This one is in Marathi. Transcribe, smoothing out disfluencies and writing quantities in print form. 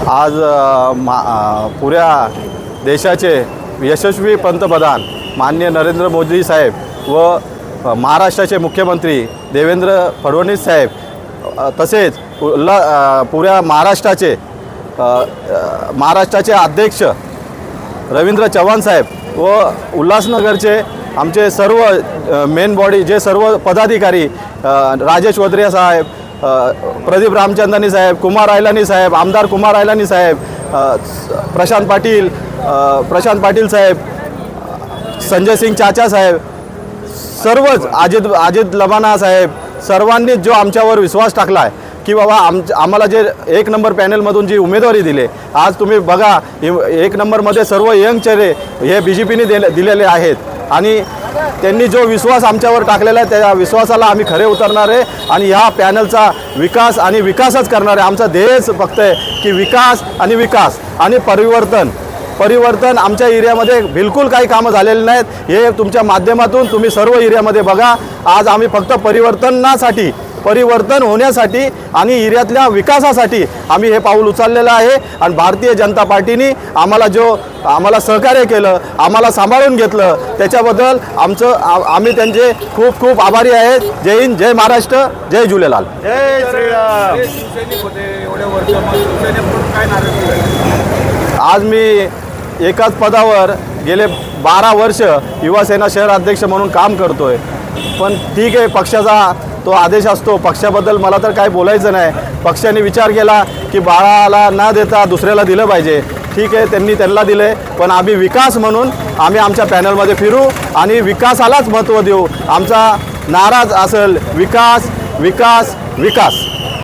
आज पुऱ्या देशाचे यशस्वी पंतप्रधान माननीय नरेंद्र मोदी साहेब व महाराष्ट्राचे मुख्यमंत्री देवेंद्र फडणवीस साहेब तसेच पुऱ्या महाराष्ट्राचे अध्यक्ष रवींद्र चव्हाण साहेब व उल्हासनगरचे आमचे सर्व मेन बॉडी जे सर्व पदाधिकारी राजेश वद्रिया साहेब, प्रदीप रामचंदानी साहेब, कुमार आयलानी साहेब, आमदार कुमार आयलानी साहेब, प्रशांत पाटील साहेब, संजय सिंग चाचा साहेब, सर्वच अजित लबाना साहेब, सर्वांनी जो आमच्यावर विश्वास टाकला आहे की बाबा आम्हाला जे एक नंबर पॅनलमधून जी उमेदवारी दिली, आज तुम्ही बघा एक नंबरमध्ये सर्व यंग चेहरे हे BJPने दिलेले आहेत आणि त्यांनी जो विश्वास आमच्यावर टाकलेला आहे त्या विश्वासाला आम्ही खरे उतरणार आहे आणि ह्या पॅनलचा विकास आणि विकासच करणार आहे। आमचा ध्येयच फक्त आहे की विकास आणि परिवर्तन आमच्या एरियामध्ये बिलकुल काही कामं झालेली नाहीत। हे तुमच्या माध्यमातून तुम्ही सर्व एरियामध्ये बघा। आज आम्ही फक्त परिवर्तन होण्यासाठी आणि एरियातल्या विकासासाठी आम्ही हे पाऊल उचललेलं आहे आणि भारतीय जनता पार्टीने आम्हाला सहकार्य केलं, आम्हाला सांभाळून घेतलं, त्याच्याबद्दल आम्ही त्यांचे खूप खूप आभारी आहेत। जय हिंद, जय महाराष्ट्र, जय झुलेलाल, जय श्रीराम। आज मी एकाच पदावर गेले 12 वर्ष युवासेना शहर अध्यक्ष म्हणून काम करतोय, पण ठीक आहे, पक्षाचा तो आदेश असतो, पक्षाबद्दल मला तर काय बोलायचं नाही। पक्षाने विचार केला की बाळाला न देता दुसऱ्याला दिलं पाहिजे, ठीक आहे, त्यांना दिले, पण आम्ही विकास म्हणून आम्ही आमच्या पॅनलमध्ये फिरू आणि विकासालाच महत्त्व देऊ। आमचा नाराज असेल विकास विकास विकास।